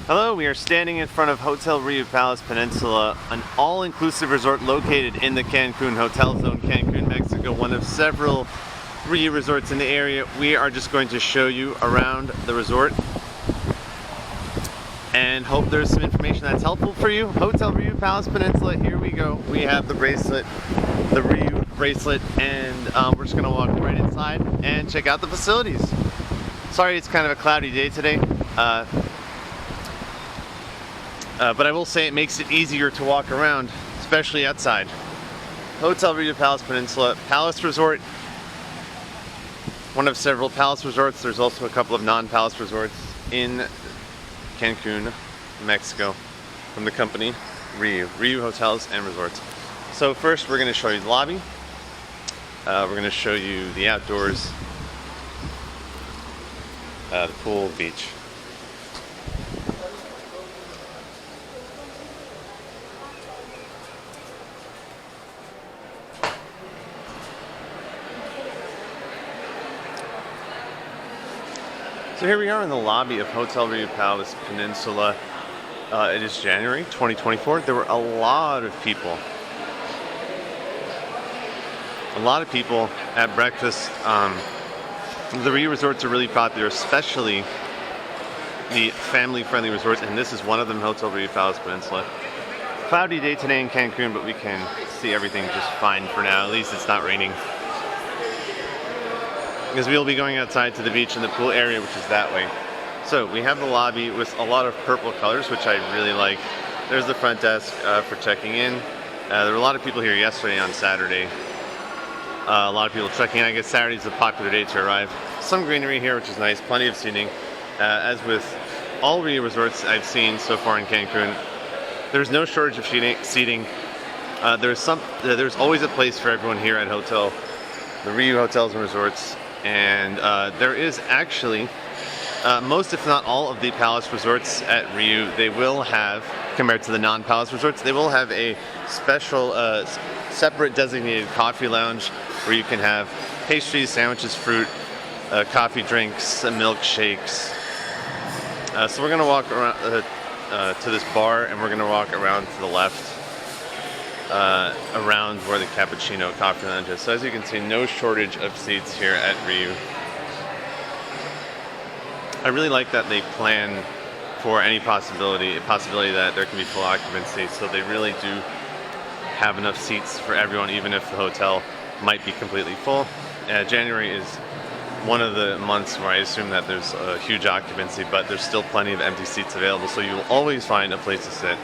Hello, we are standing in front of Hotel Rio Palace Peninsula, an all-inclusive resort located in the Cancun Hotel Zone, Cancun, Mexico, one of several Rio resorts in the area. We are just going to show you around the resort and hope there's some information that's helpful for you. Hotel Rio Palace Peninsula, here we go. We have the bracelet, the Rio bracelet, and we're just gonna walk right inside and check out the facilities. Sorry, it's kind of a cloudy day today. But I will say it makes it easier to walk around, especially outside. Hotel Rio Palace Peninsula, Palace Resort, one of several Palace resorts. There's also a couple of non-Palace resorts in Cancun, Mexico, from the company Rio Hotels and Resorts. So first we're going to show you the lobby. We're going to show you the outdoors, the pool, beach. So here we are in the lobby of Hotel Rio Palace Peninsula. It is January 2024. There were a lot of people. At breakfast. The Rio resorts are really popular, especially the family-friendly resorts, and this is one of them, Hotel Rio Palace Peninsula. Cloudy day today in Cancun, but we can see everything just fine for now. At least it's not raining. Because we'll be going outside to the beach and the pool area, which is that way. So we have the lobby with a lot of purple colors, which I really like. There's the front desk for checking in. There were a lot of people here yesterday on Saturday. A lot of people checking in. I guess Saturday's a popular day to arrive. Some greenery here, which is nice. Plenty of seating. As with all Rio resorts I've seen so far in Cancun, there's no shortage of seating. There's always a place for everyone here at the Rio Hotels and Resorts. And there is actually, most if not all of the Palace resorts at Rio, they will have, compared to the non-Palace resorts, they will have a special, separate designated coffee lounge where you can have pastries, sandwiches, fruit, coffee drinks, milkshakes. So we're going to walk around to this bar, and we're going to walk around to the left. Around where the cappuccino coffee lounge is. So as you can see, no shortage of seats here at Rio. I really like that they plan for any possibility that there can be full occupancy, so they really do have enough seats for everyone, even if the hotel might be completely full. January is one of the months where I assume that there's a huge occupancy, but there's still plenty of empty seats available, so you will always find a place to sit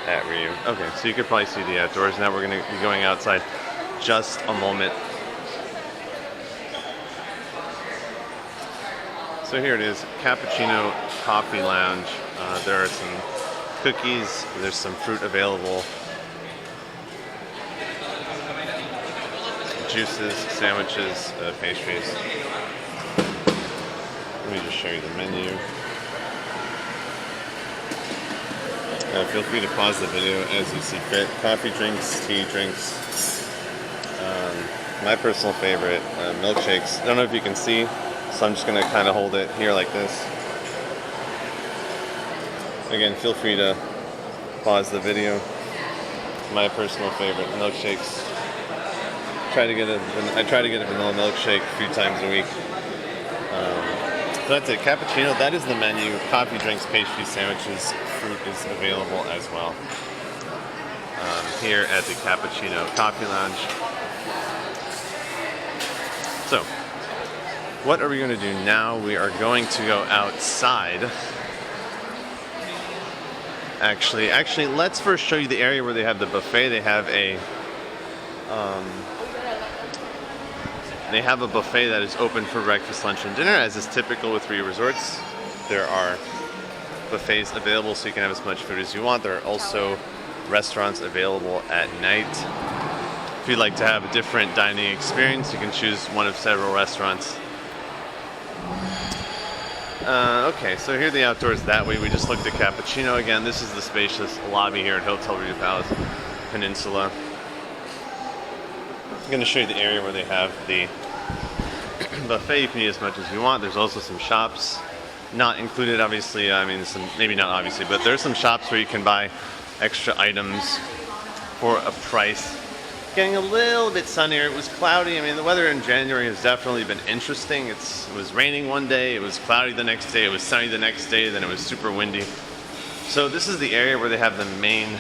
at Rio. Okay, so you could probably see the outdoors. Now we're going to be going outside just a moment. So here it is, Cappuccino Coffee Lounge. There are some cookies, there's some fruit available, juices, sandwiches, pastries. Let me just show you the menu. Feel free to pause the video as you see fit. Coffee drinks, tea drinks. My personal favorite, milkshakes. I don't know if you can see, so I'm just going to kind of hold it here like this. Again, feel free to pause the video. My personal favorite, milkshakes. I try to get a vanilla milkshake a few times a week. So that's it, cappuccino, that is the menu. Coffee, drinks, pastries, sandwiches, fruit is available as well. Here at the Cappuccino Coffee Lounge. So, what are we going to do now? We are going to go outside. Actually, let's first show you the area where they have the buffet. They have a buffet that is open for breakfast, lunch, and dinner, as is typical with Rio resorts. There are buffets available so you can have as much food as you want. There are also restaurants available at night. If you'd like to have a different dining experience, you can choose one of several restaurants. Okay, so here are the outdoors that way. We just looked at Cappuccino again. This is the spacious lobby here at Hotel Rio Palace Peninsula. I'm going to show you the area where they have the buffet. You can eat as much as you want. There's also some shops Not included, obviously. I mean, maybe not obviously, but there's some shops where you can buy extra items for a price. Getting a little bit sunnier. It was cloudy. I mean, the weather in January has definitely been interesting. It was raining one day, it was cloudy the next day, it was sunny the next day, then it was super windy. So this is the area where they have the main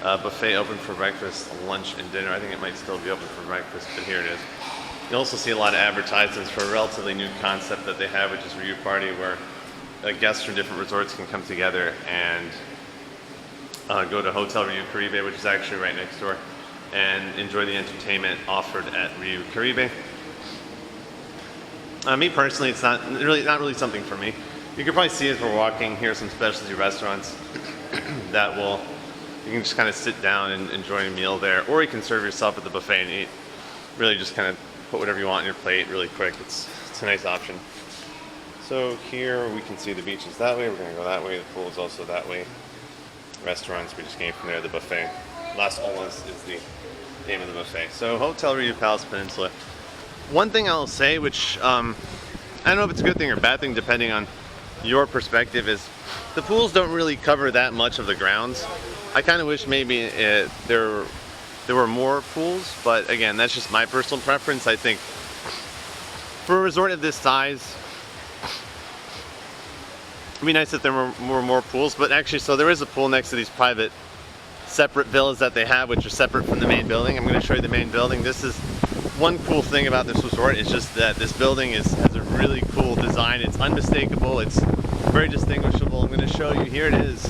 buffet open for breakfast, lunch, and dinner. I think it might still be open for breakfast, but here it is. You also see a lot of advertisements for a relatively new concept that they have, which is Ryu Party, where guests from different resorts can come together and go to Hotel Ryu Caribe, which is actually right next door, and enjoy the entertainment offered at Ryu Caribe. Me personally, it's not really something for me. You can probably see as we're walking here some specialty restaurants that you can just kind of sit down and enjoy a meal there, or you can serve yourself at the buffet and eat. Really just kind of put whatever you want on your plate really quick. It's a nice option. So here we can see the beach is that way. We're going to go that way. The pool is also that way. Restaurants, we just came from there. The buffet. Las Olas is the name of the buffet. So Hotel Ryu Palace Peninsula. One thing I'll say, which I don't know if it's a good thing or bad thing depending on your perspective, is the pools don't really cover that much of the grounds. I kind of wish maybe there were more pools, but again, that's just my personal preference. I think for a resort of this size, it'd be nice if there were more pools. But actually, so there is a pool next to these private separate villas that they have, which are separate from the main building. I'm going to show you the main building. This is one cool thing about this resort, is just that this building has a really cool design. It's unmistakable. It's very distinguishable. I'm going to show you. Here it is.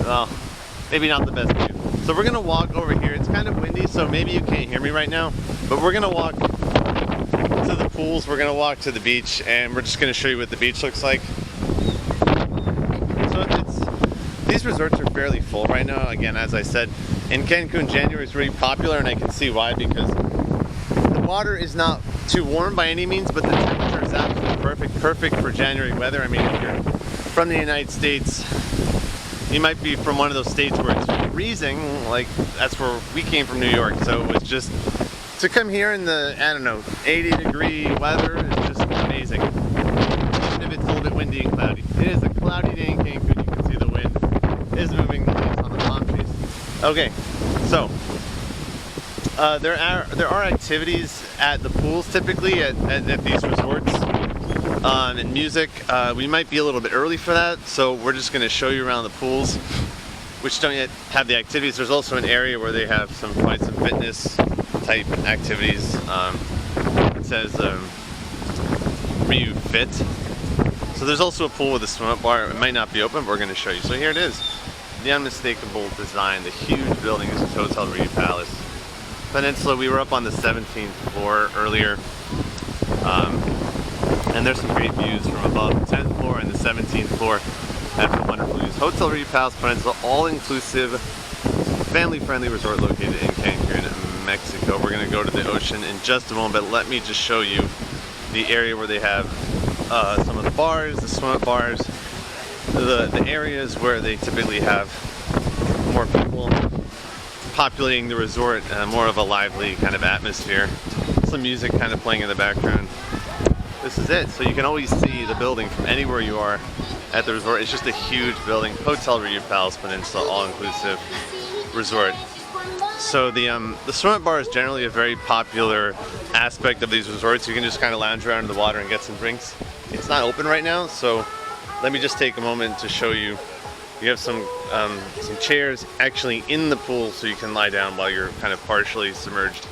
Maybe not the best view. So we're going to walk over here. It's kind of windy, so maybe you can't hear me right now, but we're going to walk to the pools. We're going to walk to the beach, and we're just going to show you what the beach looks like. So these resorts are fairly full right now. Again, as I said, in Cancun, January is really popular, and I can see why, because the water is not too warm by any means, but the temperature is absolutely perfect for January weather. I mean, if you're from the United States, you might be from one of those states where it's freezing, like that's where we came from, New York. So it's just, to come here in the, I don't know, 80-degree weather is just amazing. Even if it's a little bit windy and cloudy. It is a cloudy day in Cancun. You can see the wind is moving the leaves on the palm trees. Okay, so there are activities at the pools typically at these resorts, and music. We might be a little bit early for that, so we're just going to show you around the pools, which don't yet have the activities. There's also an area where they have some fitness type activities. It says Ryu Fit. So there's also a pool with a swim up bar. It might not be open, but we're going to show you. So here it is. The unmistakable design, the huge building is Hotel Ryu Palace Peninsula. We were up on the 17th floor earlier, and there's some great views from above. The 10th floor and the 17th floor have some wonderful views. Hotel Ryu Palace Peninsula, all-inclusive, family-friendly resort located in Cancun, Mexico. We're going to go to the ocean in just a moment, but let me just show you the area where they have some of the bars, the swim-up bars, the areas where they typically have more people populating the resort, more of a lively kind of atmosphere. Some music kind of playing in the background. This is it. So you can always see the building from anywhere you are at the resort. It's just a huge building. Hotel Ryu Palace Peninsula, all-inclusive resort. So the swim-up bar is generally a very popular aspect of these resorts. You can just kind of lounge around in the water and get some drinks. It's not open right now, so let me just take a moment to show you. You have some chairs actually in the pool, so you can lie down while you're kind of partially submerged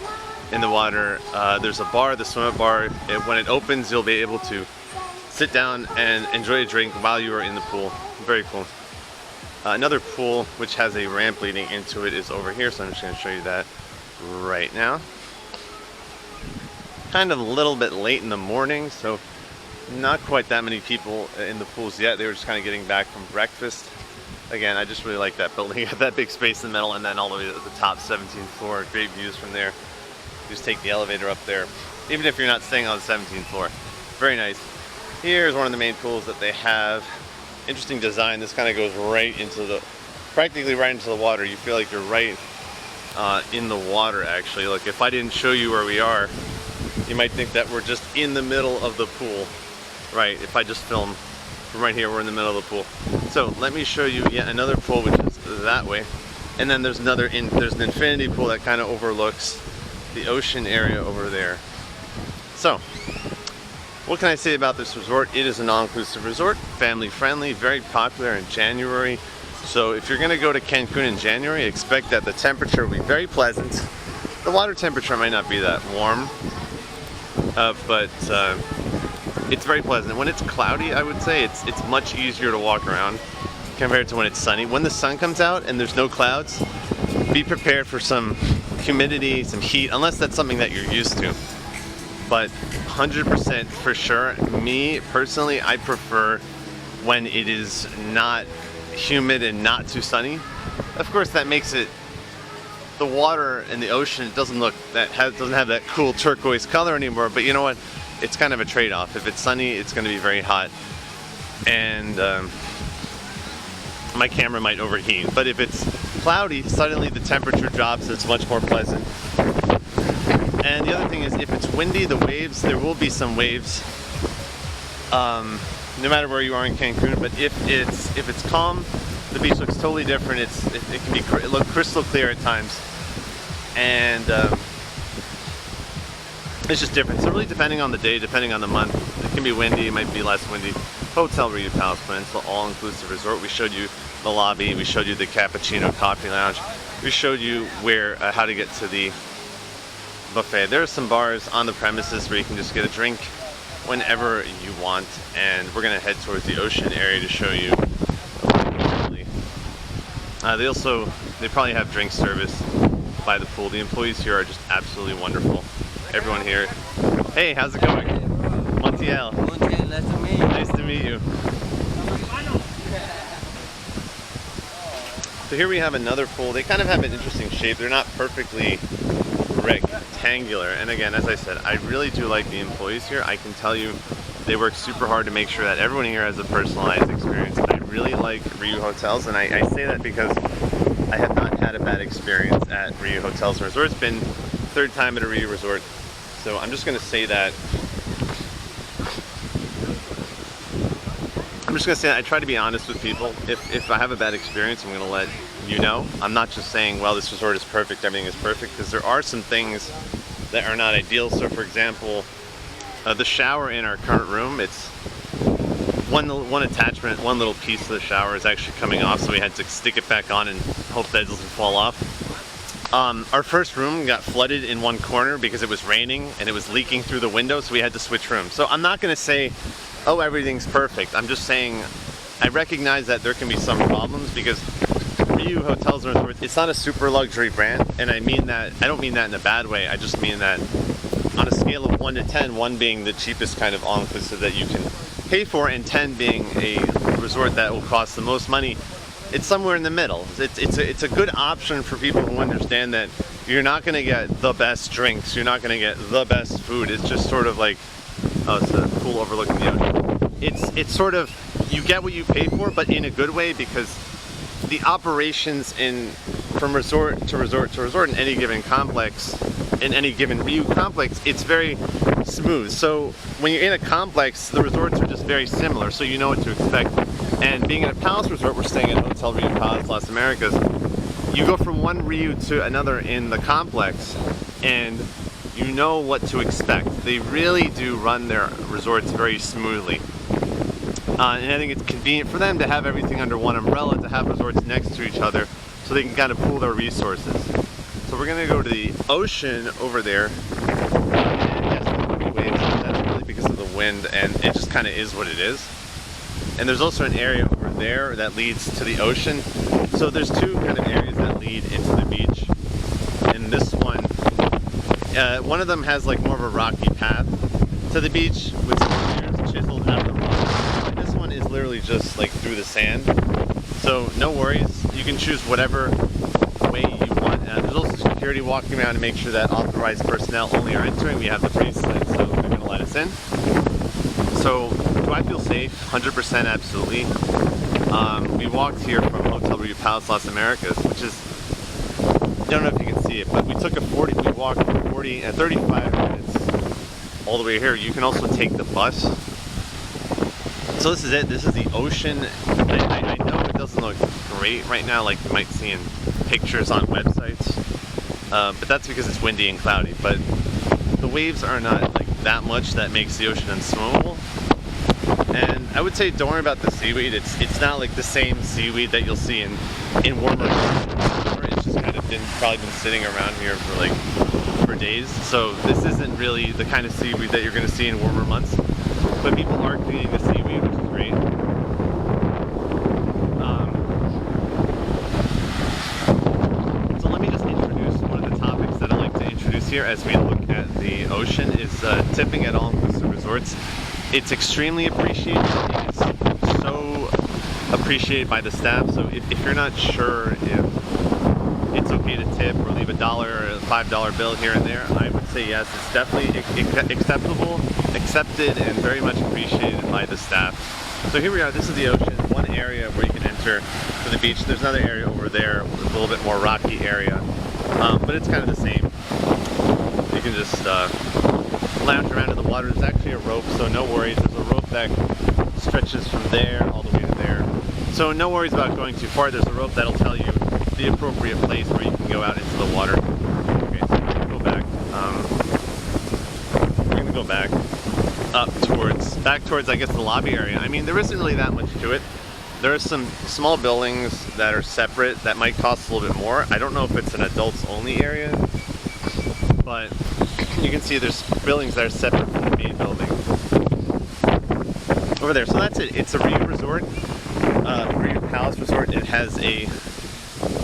in the water. There's a bar, the swim-up bar. When it opens, you'll be able to sit down and enjoy a drink while you are in the pool. Very cool. Another pool which has a ramp leading into it is over here, so I'm just going to show you that right now. Kind of a little bit late in the morning, so not quite that many people in the pools yet. They were just kind of getting back from breakfast. Again, I just really like that building. You have that big space in the middle, and then all the way to the top 17th floor. Great views from there. Just take the elevator up there, even if you're not staying on the 17th floor. Very nice. Here's one of the main pools that they have. Interesting design. This kind of goes right into practically right into the water. You feel like you're right in the water, actually. Look, if I didn't show you where we are, you might think that we're just in the middle of the pool. Right, if I just film from right here. We're in the middle of the pool. So let me show you yet another pool, which is that way. And then there's there's an infinity pool that kind of overlooks the ocean area over there. So, what can I say about this resort? It is an all-inclusive resort, family friendly, very popular in January. So if you're gonna go to Cancun in January, expect that the temperature will be very pleasant. The water temperature might not be that warm, but it's very pleasant. When it's cloudy, I would say it's much easier to walk around compared to when it's sunny. When the sun comes out and there's no clouds, be prepared for some humidity, some heat, unless that's something that you're used to. But 100% for sure, me personally, I prefer when it is not humid and not too sunny. Of course, that makes it, the water in the ocean doesn't have that cool turquoise color anymore, but you know what? It's kind of a trade-off. If it's sunny, it's going to be very hot, and my camera might overheat. But if it's cloudy, suddenly the temperature drops, it's much more pleasant. And the other thing is, if it's windy, the waves, there will be some waves, no matter where you are in Cancun. But if it's calm, the beach looks totally different. It look crystal clear at times, and it's just different. So really, depending on the day, depending on the month, it can be windy, it might be less windy. Hotel Rio Palace Peninsula, all-inclusive resort. We showed you the lobby, we showed you the cappuccino coffee lounge, we showed you where how to get to the buffet. There are some bars on the premises where you can just get a drink whenever you want, and we're gonna head towards the ocean area to show you. They probably have drink service by the pool. The employees here are just absolutely wonderful. Everyone here. Hey, how's it going? Montiel. Montiel, nice to meet you. Nice to meet you. So here we have another pool. They kind of have an interesting shape. They're not perfectly rectangular. And again, as I said, I really do like the employees here. I can tell you they work super hard to make sure that everyone here has a personalized experience. I really like Ryu Hotels, and I say that because I have not had a bad experience at Ryu Hotels and Resorts. It's been third time at a Ryu resort. So I'm just going to say that. I try to be honest with people. If I have a bad experience, I'm going to let you know. I'm not just saying, well, this resort is perfect, everything is perfect, because there are some things that are not ideal. So for example, the shower in our current room, it's one attachment, one little piece of the shower is actually coming off, so we had to stick it back on and hope that it doesn't fall off. Our first room got flooded in one corner because it was raining and it was leaking through the window, so we had to switch rooms. So I'm not going to say, oh, everything's perfect. I'm just saying I recognize that there can be some problems, because Ryu Hotels and Resorts, it's not a super luxury brand, and I don't mean that in a bad way. I just mean that on a scale of 1 to 10, 1 being the cheapest kind of all-inclusive that you can pay for, and 10 being a resort that will cost the most money, it's somewhere in the middle. It's a good option for people who understand that you're not going to get the best drinks, you're not going to get the best food. It's just sort of like, oh, it's a pool overlooking the ocean. It's sort of, you get what you pay for, but in a good way, because the operations from resort to resort to resort in any given complex, in any given Ryu complex, it's very smooth. So when you're in a complex, the resorts are just very similar, so you know what to expect. And being at a Palace Resort, we're staying at Hotel Rio Palace Las Americas, you go from one Ryu to another in the complex, and you know what to expect. They really do run their resorts very smoothly. And I think it's convenient for them to have everything under one umbrella, to have resorts next to each other, so they can kind of pool their resources. So we're gonna go to the ocean over there. And yes, there will be waves, but that's really because of the wind, and it just kind of is what it is. And there's also an area over there that leads to the ocean. So there's two kind of areas that lead into the beach. And this one of them has like more of a rocky path to the beach with some stairs chiseled out of the rock. And this one is literally just like through the sand. So no worries, you can choose whatever way you want. There's also security walking around to make sure that authorized personnel only are entering. We have the bracelet, so they're going to let us in. So do I feel safe? 100% absolutely. We walked here from Hotel Rio Palace Las Americas, which is, I don't know if you can see it, but we walked 35 minutes all the way here. You can also take the bus So this is it. This is the ocean. I know it doesn't look great right now, like you might see in pictures on websites, but that's because it's windy and cloudy. But the waves are not like that much that makes the ocean unswimmable. And I would say don't worry about the seaweed. It's not like the same seaweed that you'll see in warmer months. It's just kind of probably been sitting around here for days. So this isn't really the kind of seaweed that you're going to see in warmer months. But people are cleaning the seaweed, which is great. So let me just introduce one of the topics that I like to introduce here as we look at the ocean is tipping at all-inclusive resorts. It's extremely appreciated. It's so appreciated by the staff. So if you're not sure if it's okay to tip or leave $1 or a $5 bill here and there, I would say yes. It's definitely accepted, and very much appreciated by the staff. So here we are. This is the ocean. One area where you can enter to the beach. There's another area over there with a little bit more rocky area, but it's kind of the same. You can just lounge around in the water. There's actually a rope, so no worries. There's a rope that stretches from there all the way to there. So no worries about going too far. There's a rope that'll tell you the appropriate place where you can go out into the water. Okay, so we're gonna go back. We're gonna go back up towards I guess the lobby area. I mean, there isn't really that much to it. There are some small buildings that are separate that might cost a little bit more. I don't know if it's an adults only area, but you can see there's buildings that are separate from the main building over there. So that's it. It's a Riu resort, Riu Palace Resort. It has a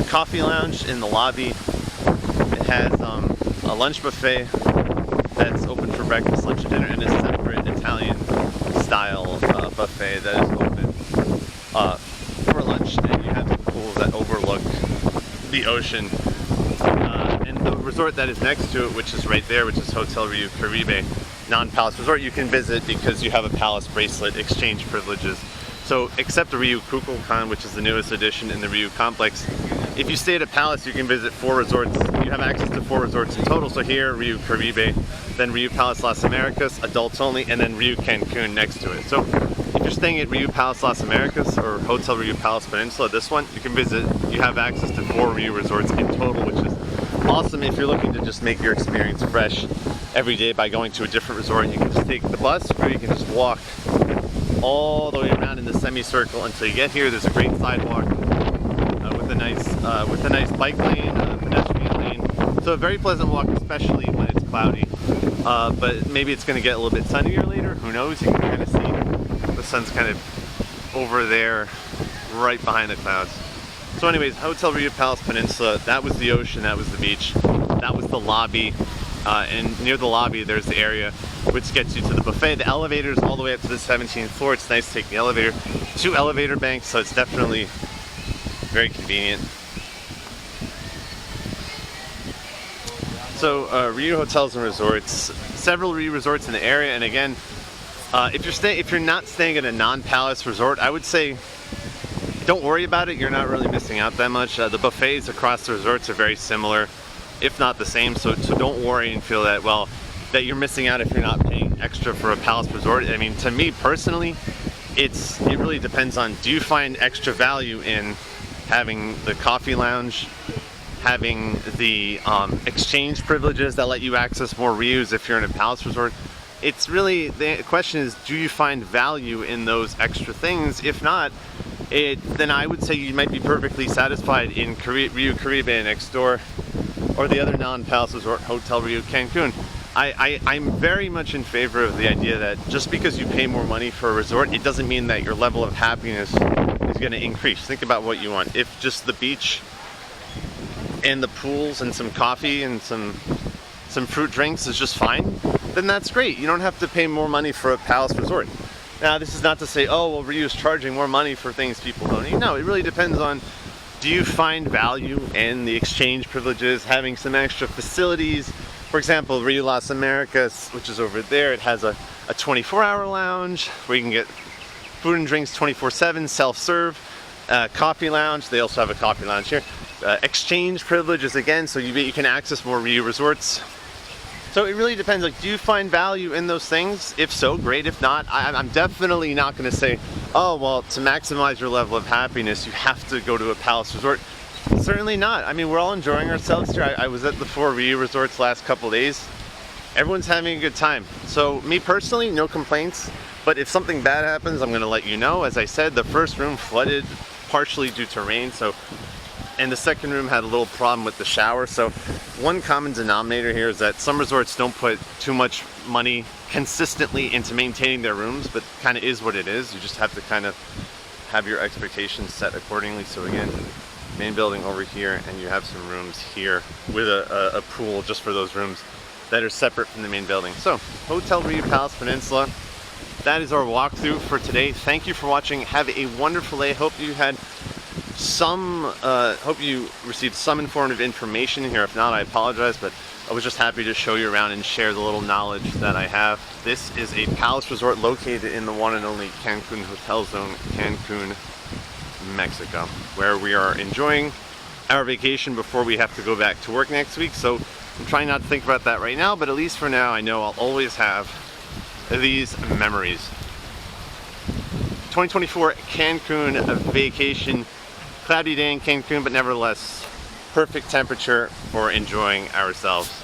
coffee lounge in the lobby. It has a lunch buffet that's open for breakfast, lunch, and dinner, and a separate Italian style buffet that is open for lunch. And you have the pools that overlook the ocean. And the resort that is next to it, which is right there, which is Hotel Riu Caribe, non-palace resort, you can visit because you have a palace bracelet exchange privileges. So except the Riu Kukulkan, which is the newest addition in the Riu complex, if you stay at a palace, you can visit 4 resorts. You have access to 4 resorts in total. So here, Riu Caribe, then Riu Palace Las Americas, adults only, and then Riu Cancun next to it. So if you're staying at Riu Palace Las Americas or Hotel Riu Palace Peninsula, this one, you can visit. You have access to 4 Riu resorts in total, which is awesome if you're looking to just make your experience fresh every day by going to a different resort. You can just take the bus, or you can just walk all the way around in the semicircle until you get here. There's a great sidewalk with a nice bike lane, pedestrian lane. So a very pleasant walk, especially when it's cloudy. But maybe it's going to get a little bit sunnier later. Who knows? You can kind of see the sun's kind of over there, right behind the clouds. So anyways, Hotel Riu Palace Peninsula, that was the ocean, that was the beach, that was the lobby, and near the lobby there's the area which gets you to the buffet. The elevator's all the way up to the 17th floor. It's nice to take the elevator. 2 elevator banks, so it's definitely very convenient. So Riu Hotels and Resorts, several Riu resorts in the area, and again, if you're not staying at a non-palace resort, I would say don't worry about it. You're not really missing out that much. The buffets across the resorts are very similar, if not the same. So don't worry and feel that that you're missing out if you're not paying extra for a palace resort. I mean, to me personally, it really depends on, do you find extra value in having the coffee lounge, having the exchange privileges that let you access more Rius if you're in a palace resort? It's really, the question is, do you find value in those extra things? If not, then I would say you might be perfectly satisfied in Riu Caribe next door, or the other non-palace resort, Hotel Riu Cancun. I'm very much in favor of the idea that just because you pay more money for a resort, it doesn't mean that your level of happiness is going to increase. Think about what you want. If just the beach and the pools and some coffee and some fruit drinks is just fine, then that's great. You don't have to pay more money for a palace resort. Now, this is not to say, oh, well, Riu's charging more money for things people don't need. No, it really depends on, do you find value in the exchange privileges, having some extra facilities? For example, Riu Las Americas, which is over there, it has a 24-hour lounge where you can get food and drinks 24/7, self-serve, coffee lounge. They also have a coffee lounge here. Exchange privileges again, so you can access more Riu resorts. So it really depends. Like, do you find value in those things? If so, great. If not, I'm definitely not going to say, oh, well, to maximize your level of happiness, you have to go to a Palace Resort. Certainly not. I mean, we're all enjoying ourselves here. I was at the 4 resorts last couple days. Everyone's having a good time. So me personally, no complaints. But if something bad happens, I'm going to let you know. As I said, the first room flooded partially due to rain. And the second room had a little problem with the shower. So one common denominator here is that some resorts don't put too much money consistently into maintaining their rooms, but kind of is what it is. You just have to kind of have your expectations set accordingly. So again, main building over here, and you have some rooms here with a pool just for those rooms that are separate from the main building. So Hotel Riu Palace Peninsula, that is our walkthrough for today. Thank you for watching. Have a wonderful day. Hope you had hope you received some informative information here. If not, I apologize, but I was just happy to show you around and share the little knowledge that I have. This is a Palace Resort located in the one and only Cancun Hotel Zone, Cancun, Mexico, where we are enjoying our vacation before we have to go back to work next week. So I'm trying not to think about that right now, but at least for now, I know I'll always have these memories. 2024 Cancun vacation. Cloudy day in Cancun, but nevertheless, perfect temperature for enjoying ourselves.